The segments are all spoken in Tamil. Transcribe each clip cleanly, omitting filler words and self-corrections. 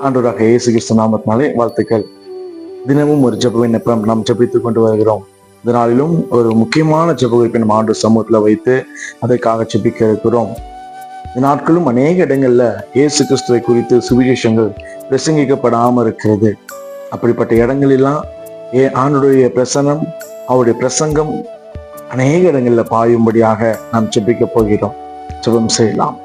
ஆண்டவராக இயேசு கிறிஸ்து நாமத்தினாலே வாழ்த்துக்கள். தினமும் ஒரு ஜெப விண்ணப்பம் நாம் ஜெபித்துக் கொண்டு வருகிறோம். இந்த நாளிலும் ஒரு முக்கியமான ஜெப குறிப்பை நம்ம ஆண்டு சமூகத்துல வைத்து அதற்காக ஜெபிக்க இருக்கிறோம். இந்த நாட்களும் அநேக இடங்கள்ல இயேசு கிறிஸ்துவை குறித்து சுவிசேஷங்கள் பிரசங்கிக்கப்படாம இருக்கிறது. அப்படிப்பட்ட இடங்களெல்லாம் ஆண்டுடைய பிரசனம், அவருடைய பிரசங்கம் அநேக இடங்கள்ல பாயும்படியாக நாம் ஜெபிக்க போகிறோம். ஜெபம் செய்யலாம்.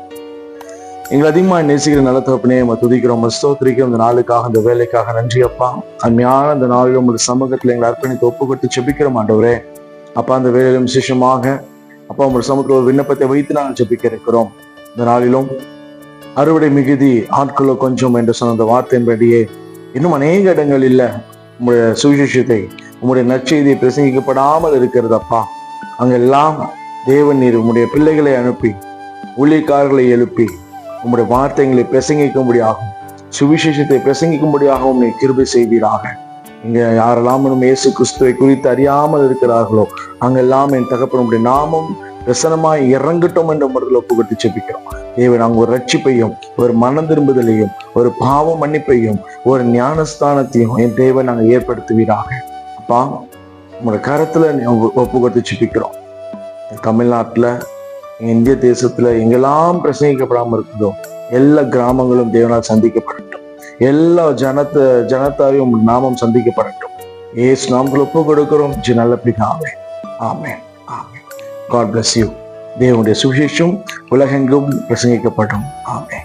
எங்களை அதிகமாக நேசிக்கிற நல்ல தகப்பனே, நம்ம துதிக்கிறோம், ஸ்தோத்திரிக்கிறோம். இந்த நாளுக்காக, இந்த வேலைக்காக நன்றி அப்பா. அருமையான இந்த நாளிலும் ஒரு சமூகத்தில் எங்களை அர்ப்பணித்து ஒப்புக்கொடுத்து ஜெபிக்கிறோம் ஆண்டவரே. அப்பா, அந்த வேலையிலும் விசேஷமாக அப்பா ஒரு சமூகத்தில் ஒரு விண்ணப்பத்தை வைத்து நாங்கள் ஜெபிக்க இருக்கிறோம். இந்த நாளிலும் அறுவடை மிகுதி ஆட்களோ கொஞ்சம் என்று சொன்ன அந்த வார்த்தையின்படியே இன்னும் அநேக இடங்கள் இல்ல உங்களுடைய சுவிசேஷத்தை, உங்களுடைய நற்செய்தியை பிரசங்கிக்கப்படாமல் இருக்கிறது அப்பா. அங்கெல்லாம் தேவன் நீர் உங்களுடைய பிள்ளைகளை அனுப்பி, ஊழியக்காரர்களை எழுப்பி, உங்களுடைய வார்த்தைகளை பிரசங்கிக்கும்படியாகவும், சுவிசேஷத்தை பிரசங்கிக்கும்படியாகவும் நீ கிருபை செய்வீராக. இங்க யாரெல்லாம் இயேசு கிறிஸ்துவை குறித்து அறியாமல் இருக்கிறார்களோ அங்கெல்லாம் என் தகப்பனுடைய நாமம் பிரசனமாய் இறங்கட்டும் என்ற முறையில் ஒப்புக்கொடுத்து ஜெபிக்கிறோம். தேவன் அங்க ஒரு ரட்சிப்பையும், ஒரு மனம் திரும்புதலையும், ஒரு பாவ மன்னிப்பையும், ஒரு ஞானஸ்தானத்தையும் என் தேவன் நாங்கள் ஏற்படுத்துவீராக. அப்பா, உங்களோட கரத்துல ஒப்புக்கொடுத்து ஜெபிக்கிறோம். தமிழ்நாட்டுல, இந்திய தேசத்துல எங்கெல்லாம் பிரசங்கிக்கப்படாமல் இருக்குதோ எல்லா கிராமங்களும் தேவனால் சந்திக்கப்படட்டும். எல்லா ஜனத்தாவையும் நாமம் சந்திக்கப்படட்டும். ஏசு நாமத்தில் ஒப்பு கொடுக்கிறோம் நல்ல பிதாவே. ஆமென், ஆமென். God bless you. தேவனுடைய சுவிசேஷம் உலகெங்கும் பிரசங்கிக்கப்படும். ஆமென்.